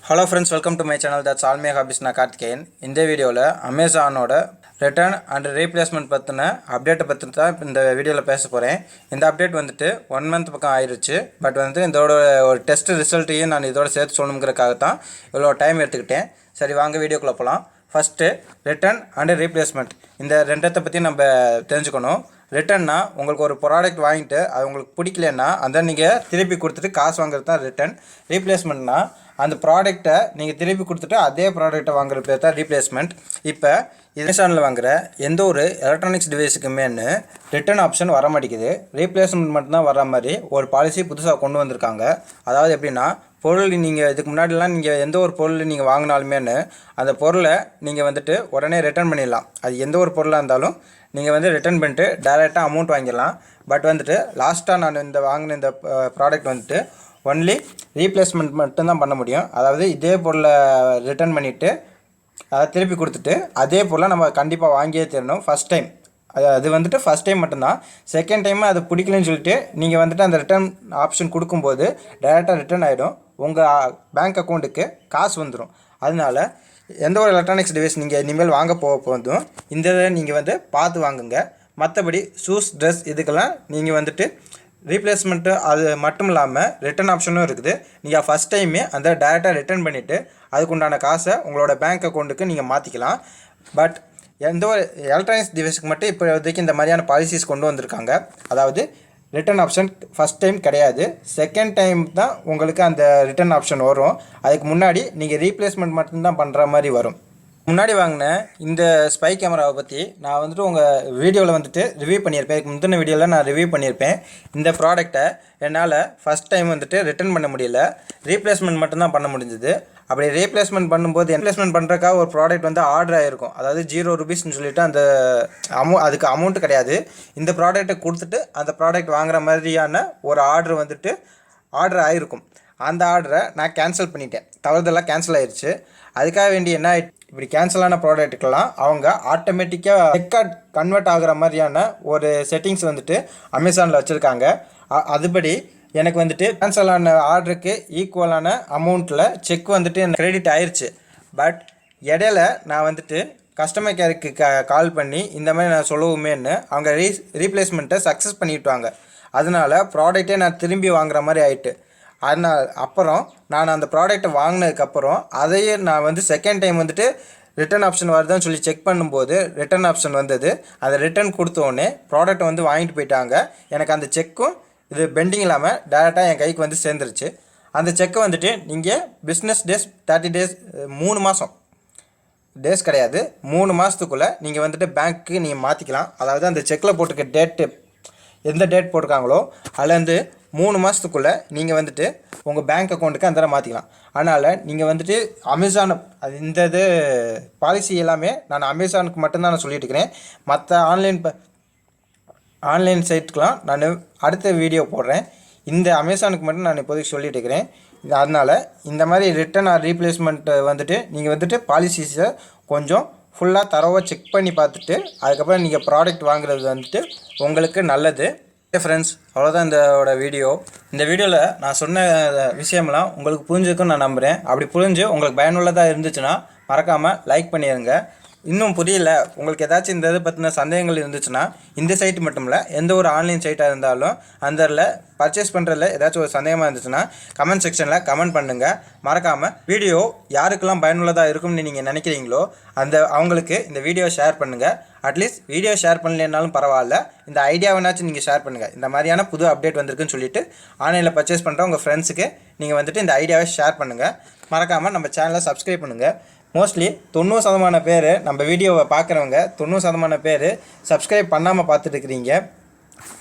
Hello friends, welcome to my channel. That's all my hobbies. நான் கார்த்திகேயன். இந்த வீடியோவில் அமேசானோட return and replacement பற்றின அப்டேட்டை பற்றி தான் இந்த வீடியோவில் பேச போகிறேன். இந்த அப்டேட் வந்துட்டு 1 month பக்கம் ஆயிடுச்சு. பட் வந்து இதோட ஒரு டெஸ்ட் ரிசல்ட்டையும் நான் இதோட சேர்த்து சொல்லணுங்கிறதுக்காக தான் இவ்வளோ டைம் எடுத்துக்கிட்டேன். சரி வாங்க வீடியோக்குள்ளே போகலாம். ஃபஸ்ட்டு ரிட்டர்ன் அண்ட் ரீப்ளேஸ்மெண்ட் இந்த ரெண்டத்தை பற்றி நம்ம தெரிஞ்சுக்கணும். ரிட்டன்னா உங்களுக்கு ஒரு ப்ராடக்ட் வாங்கிட்டு அது உங்களுக்கு பிடிக்கலன்னா அதை நீங்கள் திருப்பி கொடுத்துட்டு காசு வாங்குறது தான் ரிட்டர்ன். ரீப்ளேஸ்மெண்ட்னா அந்த ப்ராடக்ட்டை நீங்கள் திருப்பி கொடுத்துட்டு அதே ப்ராடக்ட்டை வாங்குற பேர் தான் ரீப்ளேஸ்மெண்ட். இப்போ அமேசானில் வாங்குகிற எந்த ஒரு எலக்ட்ரானிக்ஸ் டிவைஸுக்குமேனு ரிட்டர்ன் ஆப்ஷன் வர மாட்டேங்குது. ரீப்ளேஸ்மெண்ட் மட்டும்தான் வர மாதிரி ஒரு பாலிசி புதுசாக கொண்டு வந்திருக்காங்க. அதாவது எப்படின்னா, பொருள் நீங்கள் இதுக்கு முன்னாடிலாம் நீங்கள் எந்த ஒரு பொருள் நீங்கள் வாங்கினாலுமேனு அந்த பொருளை நீங்கள் வந்துட்டு உடனே ரிட்டர்ன் பண்ணிடலாம். அது எந்த ஒரு பொருளாக இருந்தாலும் நீங்கள் வந்து ரிட்டர்ன் பண்ணிட்டு டைரெக்டாக அமௌண்ட் வாங்கிடலாம். பட் வந்துட்டு லாஸ்ட்டாக நான் வாங்கின இந்த ப்ராடக்ட் வந்துட்டு ஒன்லி ரீப்ளேஸ்மெண்ட் மட்டும்தான் பண்ண முடியும். அதாவது இதே பொருளை ரிட்டர்ன் பண்ணிவிட்டு அதை திருப்பி கொடுத்துட்டு அதே பொருளை நம்ம கண்டிப்பாக வாங்கியே தரணும் ஃபஸ்ட் டைம். அது வந்துட்டு ஃபஸ்ட் டைம் மட்டும்தான். செகண்ட் டைமு அது பிடிக்கலன்னு சொல்லிட்டு நீங்கள் வந்துட்டு அந்த ரிட்டர்ன் ஆப்ஷன் கொடுக்கும்போது டைரெக்டாக ரிட்டர்ன் ஆகிடும். உங்கள் பேங்க் அக்கௌண்ட்டுக்கு காசு வந்துடும். அதனால எந்த ஒரு எலக்ட்ரானிக்ஸ் டிவைஸ் நீங்கள் இனிமேல் வாங்க போதும் இந்த இதை நீங்கள் வந்து பார்த்து வாங்குங்க. மற்றபடி ஷூஸ், ட்ரெஸ் இதுக்கெல்லாம் நீங்கள் வந்துட்டு ரீப்ளேஸ்மெண்ட்டு அது மட்டும் இல்லாமல் ரிட்டர்ன் ஆப்ஷனும் இருக்குது. நீங்கள் ஃபஸ்ட் டைமே அந்த டேரெக்டாக ரிட்டர்ன் பண்ணிவிட்டு அதுக்குண்டான காசை உங்களோட பேங்க் அக்கௌண்ட்டுக்கு நீங்கள் மாற்றிக்கலாம். பட் எந்த ஒரு எலக்ட்ரானிக்ஸ் டிவைஸுக்கு மட்டும் இப்போதைக்கு இந்த மாதிரியான பாலிசிஸ் கொண்டு வந்திருக்காங்க. அதாவது ரிட்டர்ன் ஆப்ஷன் ஃபஸ்ட் டைம் கிடையாது, செகண்ட் டைம் தான் உங்களுக்கு அந்த ரிட்டர்ன் ஆப்ஷன் வரும். அதுக்கு முன்னாடி நீங்கள் ரீப்ளேஸ்மெண்ட் மட்டும்தான் பண்ணுற மாதிரி வரும். முன்னாடி வாங்கின இந்த ஸ்பை கேமராவை பற்றி நான் வந்துட்டு உங்கள் வீடியோவில் வந்துட்டு ரிவ்யூ பண்ணியிருப்பேன். இதுக்கு முந்தின வீடியோவில் நான் ரிவ்யூ பண்ணியிருப்பேன். இந்த ப்ராடக்டை என்னால் ஃபஸ்ட் டைம் வந்துட்டு ரிட்டர்ன் பண்ண முடியல, ரீப்ளேஸ்மெண்ட் மட்டும்தான் பண்ண முடிஞ்சது. அப்படி ரீப்ளேஸ்மெண்ட் பண்ணும்போது ரீப்ளேஸ்மெண்ட் பண்ணுறதுக்காக ஒரு ப்ராடக்ட் வந்து ஆர்டர் ஆகிருக்கும். அதாவது 0 rupeesன்னு சொல்லிவிட்டு அந்த அதுக்கு அமௌண்ட்டு கிடையாது. இந்த ப்ராடக்ட்டை கொடுத்துட்டு அந்த ப்ராடக்ட் வாங்குற மாதிரியான ஒரு ஆர்டர் ஆகிருக்கும். அந்த ஆர்டரை நான் கேன்சல் பண்ணிட்டேன். தவறுதெல்லாம் கேன்சல் ஆயிடுச்சு. அதுக்காக வேண்டி என்ன இப்படி கேன்சலான ப்ராடக்ட்டுக்கெல்லாம் அவங்க ஆட்டோமேட்டிக்காக செக்கார்ட் கன்வெர்ட் ஆகிற மாதிரியான ஒரு செட்டிங்ஸ் வந்துட்டு அமேசானில் வச்சுருக்காங்க. அதுபடி எனக்கு வந்துட்டு கேன்சலான ஆர்டருக்கு ஈக்குவலான அமௌண்ட்டில் செக் வந்துட்டு எனக்கு கிரெடிட் ஆயிடுச்சு. பட் இடையில நான் வந்துட்டு கஸ்டமர் கேருக்கு கால் பண்ணி இந்த மாதிரி நான் சொல்லவுமேன்னு அவங்க ரீப்ளேஸ்மெண்ட்டை சக்ஸஸ் பண்ணிவிட்டாங்க. அதனால் ப்ராடக்டே நான் திரும்பி வாங்குற மாதிரி ஆயிட்டு. அதனால் அப்புறம் நான் அந்த ப்ராடக்டை வாங்கினதுக்கப்புறம் அதையே நான் வந்து செகண்ட் டைம் வந்துட்டு ரிட்டர்ன் ஆப்ஷன் வருதான்னு சொல்லி செக் பண்ணும்போது ரிட்டர்ன் ஆப்ஷன் வந்தது. அதை ரிட்டர்ன் கொடுத்தோடனே ப்ராடக்ட்டை வந்து வாங்கிட்டு போயிட்டாங்க. எனக்கு அந்த செக்கும் இது பெண்டிங் இல்லாமல் டேரெக்டாக என் கைக்கு வந்து சேர்ந்துருச்சு. அந்த செக்கை வந்துட்டு நீங்கள் பிஸ்னஸ் டேஸ் 30 days 3 மாதம் டேஸ் கிடையாது, 3 மாதத்துக்குள்ளே நீங்கள் வந்துட்டு பேங்க்கு நீங்கள் மாற்றிக்கலாம். அதாவது அந்த செக்கில் போட்டிருக்க டேட்டு எந்த டேட் போட்டிருக்காங்களோ அதுலேருந்து 3 மாதத்துக்குள்ளே நீங்கள் வந்துட்டு உங்கள் பேங்க் அக்கௌண்ட்டுக்கு அந்த மாற்றிக்கலாம். அதனால் நீங்கள் வந்துட்டு அமேசான் இந்த பாலிசி எல்லாமே நான் அமேசானுக்கு மட்டும்தான் நான் சொல்லிட்டு இருக்கிறேன். மற்ற ஆன்லைன் சைட்டுக்கெலாம் நான் அடுத்த வீடியோ போடுறேன். இந்த அமேசானுக்கு மட்டும் நான் இப்போதைக்கு சொல்லிட்டு இருக்கிறேன். அதனால் இந்த மாதிரி ரிட்டர்ன் ஆர் ரீப்ளேஸ்மெண்ட்டை வந்துட்டு நீங்கள் வந்துட்டு பாலிசிஸை கொஞ்சம் ஃபுல்லாக தரவாக செக் பண்ணி பார்த்துட்டு அதுக்கப்புறம் நீங்கள் ப்ராடக்ட் வாங்குறது வந்துட்டு உங்களுக்கு நல்லது. ஃப்ரெண்ட்ஸ், அவ்வளோதான் இதோட வீடியோ. இந்த வீடியோவில் நான் சொன்ன விஷயம்லாம் உங்களுக்கு புரிஞ்சுக்குன்னு நான் நம்புகிறேன். அப்படி புரிஞ்சு உங்களுக்கு பயனுள்ளதாக இருந்துச்சுன்னா மறக்காமல் லைக் பண்ணிடுங்க. இன்னும் புரியல, உங்களுக்கு ஏதாச்சும் இந்த இதை பற்றின சந்தேகங்கள் இருந்துச்சுன்னா இந்த சைட்டு மட்டும் இல்லை எந்த ஒரு ஆன்லைன் சைட்டாக இருந்தாலும் அந்த பர்ச்சேஸ் பண்ணுறதுல ஏதாச்சும் ஒரு சந்தேகமாக இருந்துச்சுன்னா கமெண்ட் செக்ஷனில் கமெண்ட் பண்ணுங்கள். மறக்காமல் வீடியோ யாருக்கெல்லாம் பயனுள்ளதாக இருக்கும்னு நீங்கள் நினைக்கிறீங்களோ அவங்களுக்கு இந்த வீடியோ ஷேர் பண்ணுங்கள். அட்லீஸ்ட் வீடியோ ஷேர் பண்ணலனாலும் பரவாயில்ல, இந்த ஐடியாவனாச்சும் நீங்கள் ஷேர் பண்ணுங்கள். இந்த மாதிரியான புது அப்டேட் வந்திருக்குன்னு சொல்லிட்டு ஆன்லைனில் பர்ச்சேஸ் பண்ணுற உங்கள் ஃப்ரெண்ட்ஸுக்கு நீங்கள் வந்துட்டு இந்த ஐடியாவை ஷேர் பண்ணுங்கள். மறக்காமல் நம்ம சேனலை சப்ஸ்கிரைப் பண்ணுங்கள். மோஸ்ட்லி 90% பேர் நம்ம வீடியோவை பார்க்குறவங்க 90% பேர் சப்ஸ்கிரைப் பண்ணாமல் பார்த்துட்டுருக்கிறீங்க.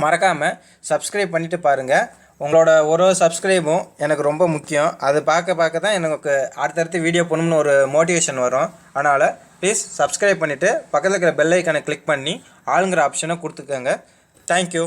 மறக்காமல் சப்ஸ்கிரைப் பண்ணிவிட்டு பாருங்கள். உங்களோட ஒரு சப்ஸ்கிரைபும் எனக்கு ரொம்ப முக்கியம். அது பார்க்க தான் எனக்கு அடுத்தடுத்து வீடியோ பண்ணணும்னு ஒரு மோட்டிவேஷன் வரும். அதனால் ப்ளீஸ் சப்ஸ்கிரைப் பண்ணிவிட்டு பக்கத்தில் இருக்கிற பெல் ஐக்கானை கிளிக் பண்ணி ஆளுங்கிற ஆப்ஷனை கொடுத்துக்கோங்க. தேங்க்யூ.